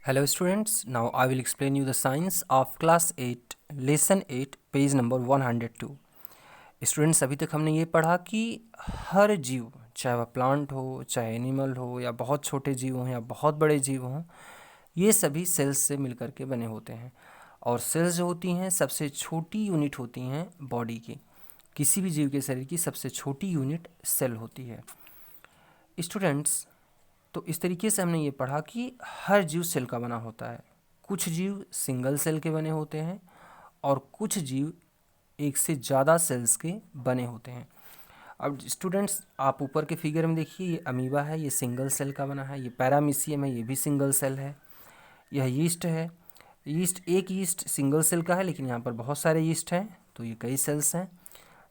Hello students, now I will explain you the science of class 8 lesson 8 page number 102। Students अभी तक हमने ये पढ़ा कि हर जीव, चाहे वह प्लांट हो, चाहे एनिमल हो, या बहुत छोटे जीव हों या बहुत बड़े जीव हों, ये सभी सेल्स से मिलकर के बने होते हैं। और सेल्स जो होती हैं सबसे छोटी यूनिट होती हैं बॉडी की। किसी भी जीव के शरीर की सबसे छोटी यूनिट सेल होती है। स्टूडेंट्स, तो इस तरीके से हमने ये पढ़ा कि हर जीव सेल का बना होता है। कुछ जीव सिंगल सेल के बने होते हैं और कुछ जीव एक से ज़्यादा सेल्स के बने होते हैं। अब स्टूडेंट्स, आप ऊपर के फिगर में देखिए, ये अमीबा है, ये सिंगल सेल का बना है। ये पैरामीशियम है, ये भी सिंगल सेल है। यह यीस्ट है। एक यीस्ट सिंगल सेल का है, लेकिन यहाँ पर बहुत सारे यीस्ट हैं, तो ये कई सेल्स हैं।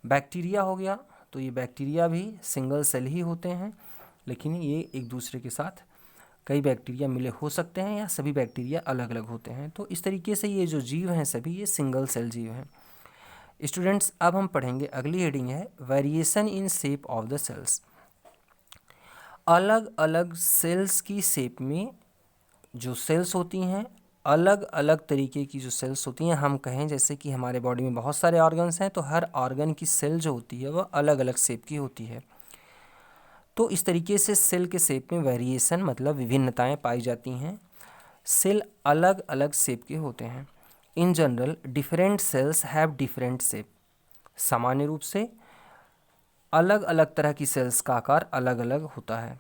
बैक्टीरिया हो गया, तो ये बैक्टीरिया भी सिंगल सेल ही होते हैं, लेकिन ये एक दूसरे के साथ कई बैक्टीरिया मिले हो सकते हैं या सभी बैक्टीरिया अलग अलग होते हैं। तो इस तरीके से ये जो जीव हैं सभी ये सिंगल सेल जीव हैं। स्टूडेंट्स, अब हम पढ़ेंगे, अगली हेडिंग है variation in shape of the cells. अलग अलग सेल्स की शेप में जो सेल्स होती हैं, अलग अलग तरीके की जो सेल्स होती हैं, हम कहें जैसे कि हमारे बॉडी में बहुत सारे ऑर्गन्स हैं, तो हर ऑर्गन की सेल जो होती है वह अलग अलग शेप की होती है। तो इस तरीके से सेल के शेप में वेरिएशन मतलब विभिन्नताएं पाई जाती हैं। सेल अलग अलग शेप के होते हैं। In general different cells have different shape. सामान्य रूप से अलग अलग तरह की सेल्स का आकार अलग अलग होता है।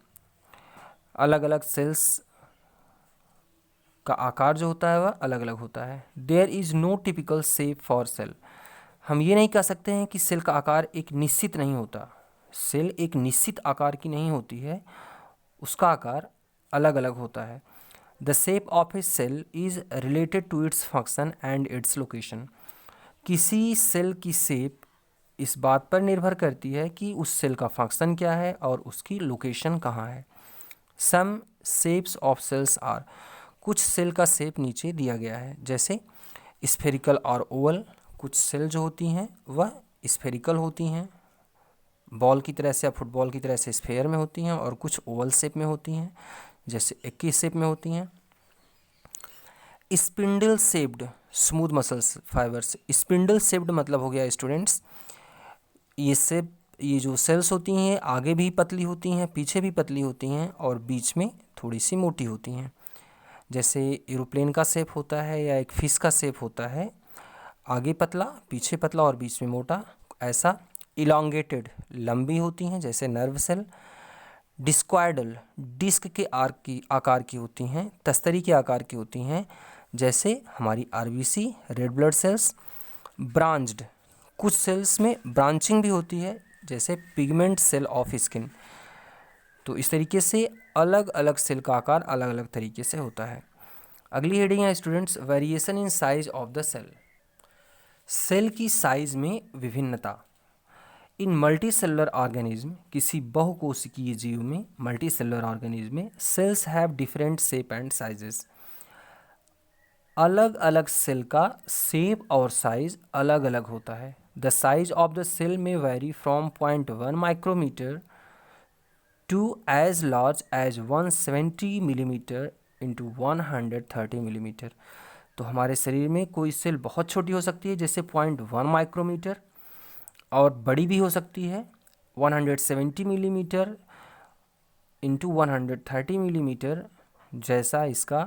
अलग अलग सेल्स का आकार जो होता है वह अलग अलग होता है। There is no typical shape for cell. हम ये नहीं कह सकते हैं कि सेल का आकार एक निश्चित नहीं होता। सेल एक निश्चित आकार की नहीं होती है, उसका आकार अलग अलग होता है। The shape of a cell is related to its function and its location. किसी सेल की शेप इस बात पर निर्भर करती है कि उस सेल का फंक्शन क्या है और उसकी लोकेशन कहाँ है। सम शेप्स ऑफ सेल्स आर। कुछ सेल का शेप नीचे दिया गया है, जैसे स्फेरिकल और ओवल। कुछ सेल जो होती हैं वह स्फेरिकल होती हैं, बॉल की तरह से या फुटबॉल की तरह से स्फेयर में होती हैं, और कुछ ओवल शेप में होती हैं, जैसे एक्की शेप में होती हैं। Spindle shaped smooth muscles fibres. Spindle shaped मतलब हो गया स्टूडेंट्स, ये जो सेल्स होती हैं आगे भी पतली होती हैं, पीछे भी पतली होती हैं, और बीच में थोड़ी सी मोटी होती हैं। जैसे एरोप्लेन का शेप होता है या एक फिश का शेप होता है, आगे पतला, पीछे पतला और बीच में मोटा, ऐसा। इलांगेटेड लंबी होती हैं, जैसे नर्व सेल। डिस्क्वायडल डिस्क के आकार की होती हैं, तस्तरी के आकार की होती हैं, जैसे हमारी RBC, red blood sales. Branched, कुछ सेल्स में ब्रांचिंग भी होती है, जैसे पिगमेंट सेल ऑफ स्किन। तो इस तरीके से अलग अलग सेल का आकार अलग अलग तरीके से होता है। अगली हेडिंग है students, variation in size of the cell. Cell की साइज में विभिन्नता। इन मल्टी सेलुलर ऑर्गेनिज्म, किसी बहुकोशिकीय जीव में, मल्टी सेलुलर ऑर्गेनिज्म में, cells have different shape and sizes. अलग अलग सेल का शेप और साइज अलग अलग होता है। The size of the cell में vary from 0.1 micrometre to as large as 170 millimetre into 130 millimetre. तो हमारे शरीर में कोई सेल बहुत छोटी हो सकती है, जैसे 0.1 माइक्रोमीटर, और बड़ी भी हो सकती है 170 मिलीमीटर इंटू 130 मिलीमीटर, जैसा इसका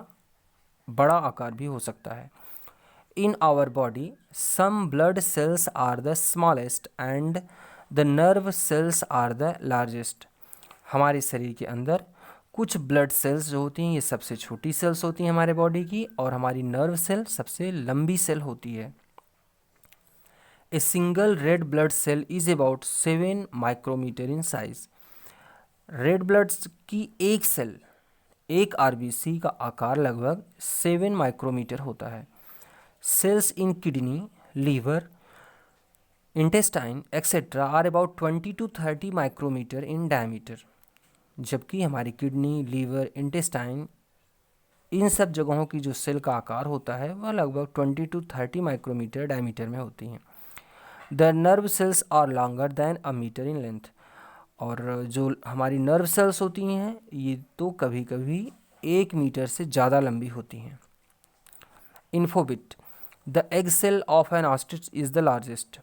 बड़ा आकार भी हो सकता है। In our body some blood cells are the smallest and the nerve cells are the largest. हमारे शरीर के अंदर कुछ ब्लड सेल्स जो होती हैं ये सबसे छोटी सेल्स होती हैं हमारे बॉडी की, और हमारी नर्व सेल सबसे लंबी सेल होती है। A single red blood cell is about 7 micrometre in size. Red blood की एक सेल, एक आरबीसी का आकार लगभग 7 माइक्रोमीटर होता है। Cells in kidney, liver, intestine etcetera are about 20 to 30 micrometre in diameter. जबकि हमारी किडनी, लीवर, इंटेस्टाइन, इन सब जगहों की जो सेल का आकार होता है वह लगभग 20 to 30 माइक्रोमीटर डायमीटर में होती हैं। The nerve cells are longer than a metre in length. और जो हमारी नर्व सेल्स होती हैं ये तो कभी कभी 1 मीटर से ज़्यादा लंबी होती हैं। Infobit, the egg cell of an ostrich is the largest.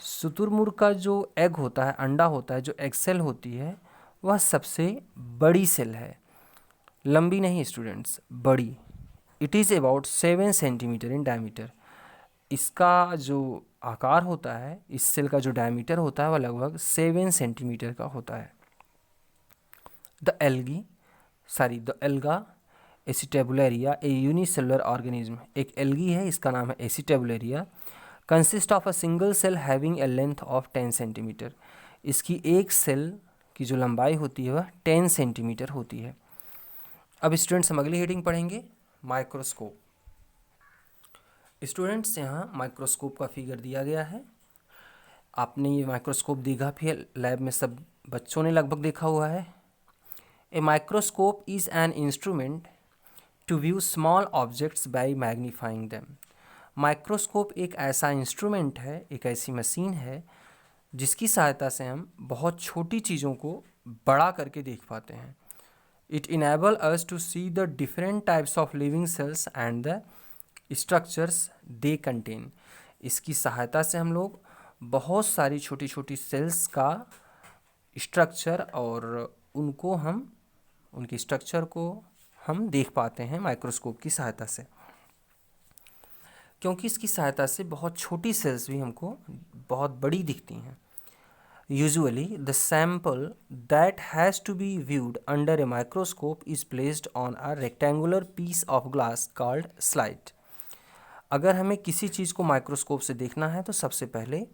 शुतुरमुर्ग का जो एग होता है, अंडा होता है, जो एग सेल होती है, वह सबसे बड़ी सेल है। लंबी नहीं स्टूडेंट्स, बड़ी। It is about 7 centimetre in diameter. इसका जो आकार होता है, इस सेल का जो डायमीटर होता है, वह लगभग 7 सेंटीमीटर का होता है। The alga acetabularia a unicellular organism, एक एल्गी है, इसका नाम है acetabularia. Consist of a single cell having a length of 10 centimetre. इसकी एक सेल की जो लंबाई होती है वह 10 सेंटीमीटर होती है। अब स्टूडेंट्स हम अगली हेडिंग पढ़ेंगे, माइक्रोस्कोप। स्टूडेंट्स यहाँ माइक्रोस्कोप का फिगर दिया गया है। आपने ये माइक्रोस्कोप देखा भी है, लैब में सब बच्चों ने लगभग देखा हुआ है। A microscope is an instrument to view small objects by magnifying them. Microscope एक ऐसा इंस्ट्रूमेंट है, एक ऐसी मशीन है जिसकी सहायता से हम बहुत छोटी चीज़ों को बड़ा करके देख पाते हैं। It enable us to see the different types of living cells and the structures they contain. इसकी सहायता से हम लोग बहुत सारी छोटी छोटी सेल्स का स्ट्रक्चर और उनके स्ट्रक्चर को हम देख पाते हैं माइक्रोस्कोप की सहायता से, क्योंकि इसकी सहायता से बहुत छोटी सेल्स भी हमको बहुत बड़ी दिखती हैं। Usually the sample that has to be viewed under a microscope is placed on a rectangular piece of glass called slide. अगर हमें किसी चीज़ को माइक्रोस्कोप से देखना है तो सबसे पहले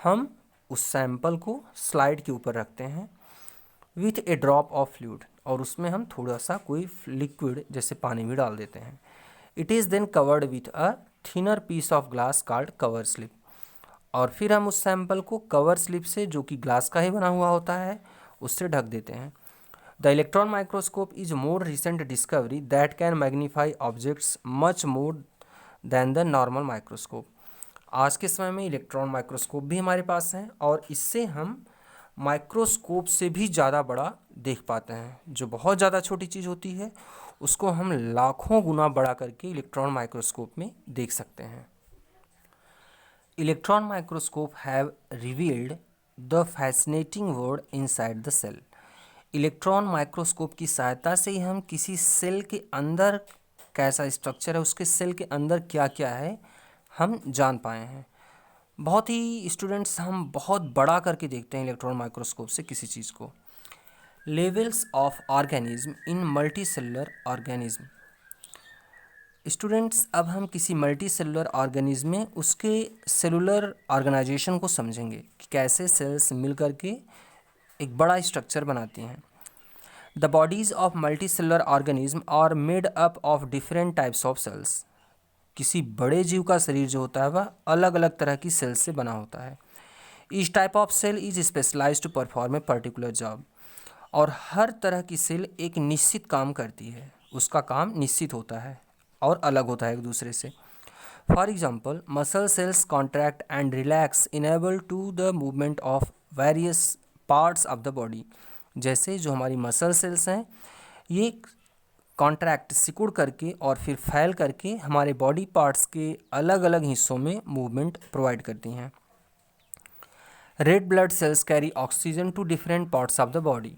हम उस सैंपल को स्लाइड के ऊपर रखते हैं with A drop of fluid, और उसमें हम थोड़ा सा कोई लिक्विड जैसे पानी भी डाल देते हैं। It is then covered with a thinner piece of glass called cover slip, और फिर हम उस सैंपल को कवर स्लिप से, जो कि ग्लास का ही बना हुआ होता है, उससे ढक देते हैं। The electron microscope is more recent discovery that can magnify objects much more than the normal microscope. आज के समय में इलेक्ट्रॉन माइक्रोस्कोप भी हमारे पास हैं और इससे हम माइक्रोस्कोप से भी ज़्यादा बड़ा देख पाते हैं। जो बहुत ज़्यादा छोटी चीज़ होती है उसको हम लाखों गुना बड़ा करके इलेक्ट्रॉन माइक्रोस्कोप में देख सकते हैं। Electron microscope have revealed the fascinating world inside the cell. Electron microscope की सहायता से ही हम किसी सेल के अंदर कैसा स्ट्रक्चर है, उसके सेल के अंदर क्या क्या है, हम जान पाए हैं। बहुत ही स्टूडेंट्स हम बहुत बड़ा करके देखते हैं इलेक्ट्रॉन माइक्रोस्कोप से किसी चीज़ को। Levels of organism in multi cellular organism. Students अब हम किसी मल्टी सेलुलर ऑर्गेनिज्म में उसके सेलुलर ऑर्गेनाइजेशन को समझेंगे कि कैसे सेल्स मिल करके एक बड़ा स्ट्रक्चर बनाती हैं। The bodies of multicellular organism are made up of different types of cells. किसी बड़े जीव का शरीर जो होता है वह अलग अलग तरह की सेल्स से बना होता है। Each type of cell is specialised to perform a particular job. और हर तरह की सेल एक निश्चित काम करती है, उसका काम निश्चित होता है और अलग होता है एक दूसरे से। For example muscle cells contract and relax enable to the movement of various parts of the body. जैसे जो हमारी मसल सेल्स हैं ये कॉन्ट्रैक्ट सिकुड़ करके और फिर फैल करके हमारे बॉडी पार्ट्स के अलग अलग हिस्सों में मूवमेंट प्रोवाइड करती हैं। Red blood cells carry oxygen to different parts of the body.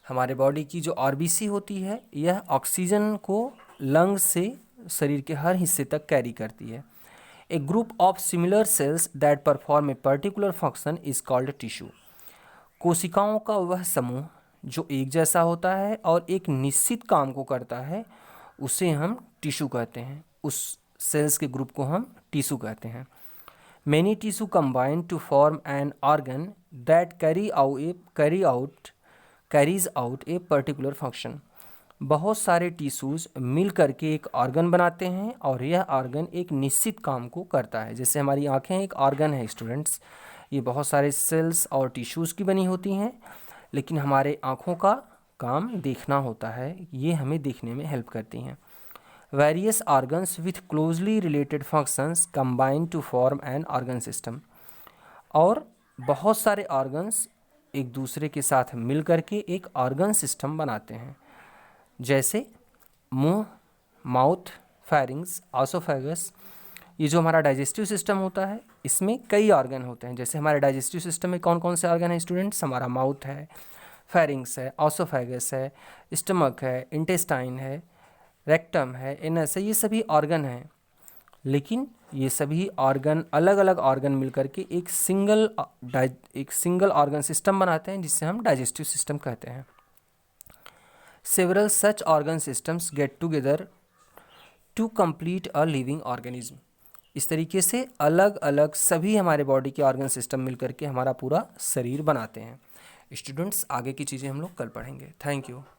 हमारे बॉडी की जो आरबीसी होती है यह ऑक्सीजन को लंग्स से शरीर के हर हिस्से तक कैरी करती है। A group of similar cells that perform a particular function is called tissue. कोशिकाओं का वह समूह जो एक जैसा होता है और एक निश्चित काम को करता है उसे हम टिश्यू कहते हैं। उस सेल्स के ग्रुप को हम टिश्यू कहते हैं। Many tissue combine to form an organ that carries out a particular function. बहुत सारे टिश्यूज़ मिल करके एक ऑर्गन बनाते हैं और यह ऑर्गन एक निश्चित काम को करता है। जैसे हमारी आँखें एक ऑर्गन है स्टूडेंट्स, ये बहुत सारे सेल्स और टिश्यूज़ की बनी होती हैं, लेकिन हमारे आँखों का काम देखना होता है, ये हमें देखने में हेल्प करती हैं। Various organs with closely related functions combine to form an organ system. और बहुत सारे ऑर्गन्स एक दूसरे के साथ मिल करके एक ऑर्गन सिस्टम बनाते हैं। जैसे मुंह, माउथ, फेरिंग्स, ऑसोफेगस। ये जो हमारा डाइजेस्टिव सिस्टम होता है इसमें कई ऑर्गन होते हैं। जैसे हमारे डाइजेस्टिव सिस्टम में कौन कौन से ऑर्गन हैं स्टूडेंट्स? हमारा माउथ है, फेरिंग्स है, ऑसोफेगस है, स्टमक है, इंटेस्टाइन है, रेक्टम है, एनस है, ये सभी ऑर्गन हैं। लेकिन ये सभी ऑर्गन अलग अलग ऑर्गन मिलकर के एक सिंगल ऑर्गन सिस्टम बनाते हैं जिसे हम डाइजेस्टिव सिस्टम कहते हैं। Several such organ systems get together to complete a living organism. इस तरीके से अलग अलग सभी हमारे बॉडी के ऑर्गन सिस्टम मिलकर के हमारा पूरा शरीर बनाते हैं। स्टूडेंट्स, आगे की चीज़ें हम लोग कल पढ़ेंगे। Thank you.